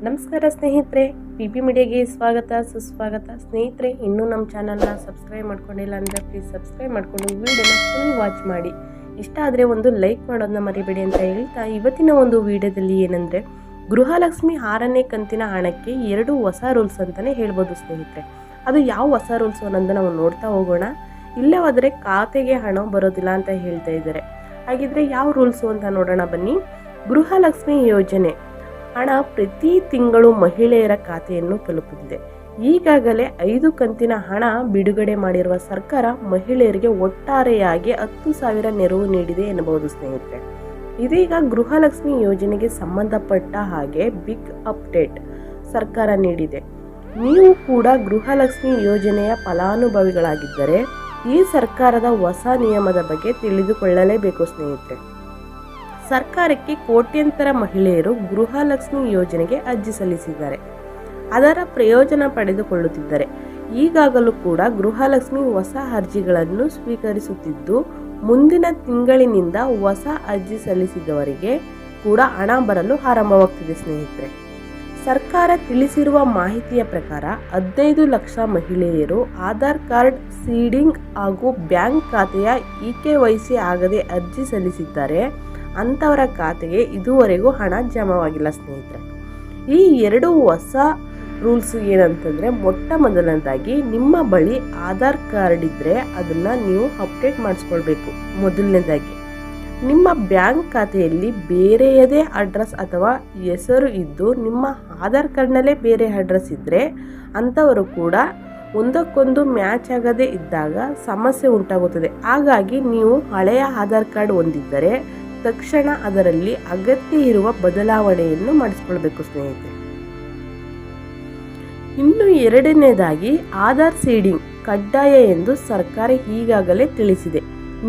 ನಮಸ್ಕಾರ ಸ್ನೇಹಿತರೆ, ಪಿ ಮೀಡಿಯಾಗೆ ಸ್ವಾಗತ ಸುಸ್ವಾಗತ. ಸ್ನೇಹಿತರೆ, ಇನ್ನೂ ನಮ್ಮ ಚಾನಲ್ನ ಸಬ್ಸ್ಕ್ರೈಬ್ ಮಾಡ್ಕೊಂಡಿಲ್ಲ ಅಂದರೆ ಪ್ಲೀಸ್ ಸಬ್ಸ್ಕ್ರೈಬ್ ಮಾಡಿಕೊಂಡು ವಿಡಿಯೋನ ಫುಲ್ ವಾಚ್ ಮಾಡಿ. ಇಷ್ಟ ಆದರೆ ಒಂದು ಲೈಕ್ ಮಾಡೋದನ್ನ ಮರಿಬೇಡಿ ಅಂತ ಹೇಳ್ತಾ, ಇವತ್ತಿನ ಒಂದು ವಿಡಿಯೋದಲ್ಲಿ ಏನಂದರೆ, ಗೃಹಲಕ್ಷ್ಮಿ 6ನೇ ಕಂತಿನ ಹಣಕ್ಕೆ 2 ಹೊಸ ರೂಲ್ಸ್ ಅಂತಲೇ ಹೇಳ್ಬೋದು ಸ್ನೇಹಿತರೆ. ಅದು ಯಾವ ಹೊಸ ರೂಲ್ಸ್ ಅನ್ನೋದನ್ನ ನಾವು ನೋಡ್ತಾ ಹೋಗೋಣ. ಇಲ್ಲೇ ಹೋದರೆ ಖಾತೆಗೆ ಹಣ ಬರೋದಿಲ್ಲ ಅಂತ ಹೇಳ್ತಾ ಇದ್ದಾರೆ. ಹಾಗಿದ್ರೆ ಯಾವ ರೂಲ್ಸು ಅಂತ ನೋಡೋಣ ಬನ್ನಿ. ಗೃಹಲಕ್ಷ್ಮಿ ಯೋಜನೆ ಹಣ ಪ್ರತಿ ತಿಂಗಳು ಮಹಿಳೆಯರ ಖಾತೆಯನ್ನು ತಲುಪುತ್ತಿದೆ. ಈಗಾಗಲೇ 5 ಕಂತಿನ ಹಣ ಬಿಡುಗಡೆ ಮಾಡಿರುವ ಸರ್ಕಾರ ಮಹಿಳೆಯರಿಗೆ ಒಟ್ಟಾರೆಯಾಗಿ 10,000 ನೆರವು ನೀಡಿದೆ ಎನ್ನಬಹುದು ಸ್ನೇಹಿತರೆ. ಇದೀಗ ಗೃಹಲಕ್ಷ್ಮಿ ಯೋಜನೆಗೆ ಸಂಬಂಧಪಟ್ಟ ಹಾಗೆ ಬಿಗ್ ಅಪ್ಡೇಟ್ ಸರ್ಕಾರ ನೀಡಿದೆ. ನೀವು ಕೂಡ ಗೃಹಲಕ್ಷ್ಮಿ ಯೋಜನೆಯ ಫಲಾನುಭವಿಗಳಾಗಿದ್ದರೆ ಈ ಸರ್ಕಾರದ ಹೊಸ ನಿಯಮದ ಬಗ್ಗೆ ತಿಳಿದುಕೊಳ್ಳಲೇಬೇಕು ಸ್ನೇಹಿತರೆ. ಸರ್ಕಾರಕ್ಕೆ ಕೋಟ್ಯಂತರ ಮಹಿಳೆಯರು ಗೃಹಲಕ್ಷ್ಮಿ ಯೋಜನೆಗೆ ಅರ್ಜಿ ಸಲ್ಲಿಸಿದ್ದಾರೆ. ಅದರ ಪ್ರಯೋಜನ ಪಡೆದುಕೊಳ್ಳುತ್ತಿದ್ದಾರೆ. ಈಗಾಗಲೂ ಕೂಡ ಗೃಹಲಕ್ಷ್ಮಿ ಹೊಸ ಅರ್ಜಿಗಳನ್ನು ಸ್ವೀಕರಿಸುತ್ತಿದ್ದು, ಮುಂದಿನ ತಿಂಗಳಿನಿಂದ ಹೊಸ ಅರ್ಜಿ ಸಲ್ಲಿಸಿದವರಿಗೆ ಕೂಡ ಹಣ ಬರಲು ಆರಂಭವಾಗ್ತಿದೆ ಸ್ನೇಹಿತರೆ. ಸರ್ಕಾರ ತಿಳಿಸಿರುವ ಮಾಹಿತಿಯ ಪ್ರಕಾರ 15 ಲಕ್ಷ ಮಹಿಳೆಯರು ಆಧಾರ್ ಕಾರ್ಡ್ ಸೀಡಿಂಗ್ ಹಾಗೂ ಬ್ಯಾಂಕ್ ಖಾತೆಯ EKYC ಆಗದೆ ಅರ್ಜಿ ಸಲ್ಲಿಸಿದ್ದಾರೆ. ಅಂಥವರ ಖಾತೆಗೆ ಇದುವರೆಗೂ ಹಣ ಜಮಾವಾಗಿಲ್ಲ ಸ್ನೇಹಿತರೆ. ಈ 2 ಹೊಸ ರೂಲ್ಸ್ ಏನಂತಂದರೆ, ಮೊಟ್ಟ ಮೊದಲನೇದಾಗಿ ನಿಮ್ಮ ಬಳಿ ಆಧಾರ್ ಕಾರ್ಡ್ ಇದ್ದರೆ ಅದನ್ನು ನೀವು ಅಪ್ಡೇಟ್ ಮಾಡಿಸ್ಕೊಳ್ಬೇಕು. ಮೊದಲನೇದಾಗಿ ನಿಮ್ಮ ಬ್ಯಾಂಕ್ ಖಾತೆಯಲ್ಲಿ ಬೇರೆಯದೇ ಅಡ್ರೆಸ್ ಅಥವಾ ಹೆಸರು ಇದ್ದು ನಿಮ್ಮ ಆಧಾರ್ ಕಾರ್ಡ್ನಲ್ಲೇ ಬೇರೆ ಅಡ್ರೆಸ್ ಇದ್ದರೆ ಅಂಥವರು ಕೂಡ ಒಂದಕ್ಕೊಂದು ಮ್ಯಾಚ್ ಆಗದೇ ಇದ್ದಾಗ ಸಮಸ್ಯೆ ಉಂಟಾಗುತ್ತದೆ. ಹಾಗಾಗಿ ನೀವು ಹಳೆಯ ಆಧಾರ್ ಕಾರ್ಡ್ ಹೊಂದಿದ್ದರೆ ತಕ್ಷಣ ಅದರಲ್ಲಿ ಅಗತ್ಯ ಇರುವ ಬದಲಾವಣೆಯನ್ನು ಮಾಡಿಸ್ಕೊಳ್ಬೇಕು ಸ್ನೇಹಿತರೆ. ಇನ್ನು ಎರಡನೇದಾಗಿ ಆಧಾರ್ ಸೀಡಿಂಗ್ ಕಡ್ಡಾಯ ಎಂದು ಸರ್ಕಾರ ಈಗಾಗಲೇ ತಿಳಿಸಿದೆ.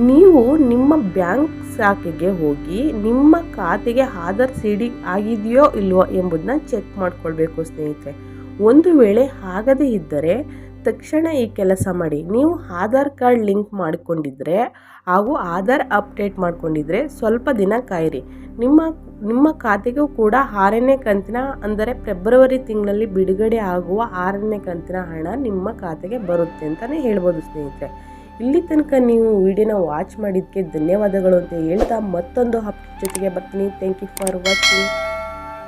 ನೀವು ನಿಮ್ಮ ಬ್ಯಾಂಕ್ ಶಾಖೆಗೆ ಹೋಗಿ ನಿಮ್ಮ ಖಾತೆಗೆ ಆಧಾರ್ ಸೀಡಿಂಗ್ ಆಗಿದೆಯೋ ಇಲ್ವೋ ಎಂಬುದನ್ನ ಚೆಕ್ ಮಾಡ್ಕೊಳ್ಬೇಕು ಸ್ನೇಹಿತರೆ. ಒಂದು ವೇಳೆ ಆಗದೇ ಇದ್ದರೆ ತಕ್ಷಣ ಈ ಕೆಲಸ ಮಾಡಿ. ನೀವು ಆಧಾರ್ ಕಾರ್ಡ್ ಲಿಂಕ್ ಮಾಡಿಕೊಂಡಿದ್ರೆ ಹಾಗೂ ಆಧಾರ್ ಅಪ್ಡೇಟ್ ಮಾಡಿಕೊಂಡಿದ್ರೆ ಸ್ವಲ್ಪ ದಿನ ಕಾಯಿರಿ. ನಿಮ್ಮ ಖಾತೆಗೂ ಕೂಡ 6ನೇ ಕಂತಿನ ಅಂದರೆ ಫೆಬ್ರವರಿ ತಿಂಗಳಲ್ಲಿ ಬಿಡುಗಡೆ ಆಗುವ 6ನೇ ಕಂತಿನ ಹಣ ನಿಮ್ಮ ಖಾತೆಗೆ ಬರುತ್ತೆ ಅಂತಲೇ ಹೇಳ್ಬೋದು ಸ್ನೇಹಿತರೆ. ಇಲ್ಲಿ ತನಕ ನೀವು ವಿಡಿಯೋನ ವಾಚ್ ಮಾಡಿದ್ದಕ್ಕೆ ಧನ್ಯವಾದಗಳು ಅಂತ ಹೇಳ್ತಾ ಮತ್ತೊಂದು ಅಪ್ಡೇಟ್ ಜೊತೆಗೆ ಬರ್ತೀನಿ. Thank you for watching.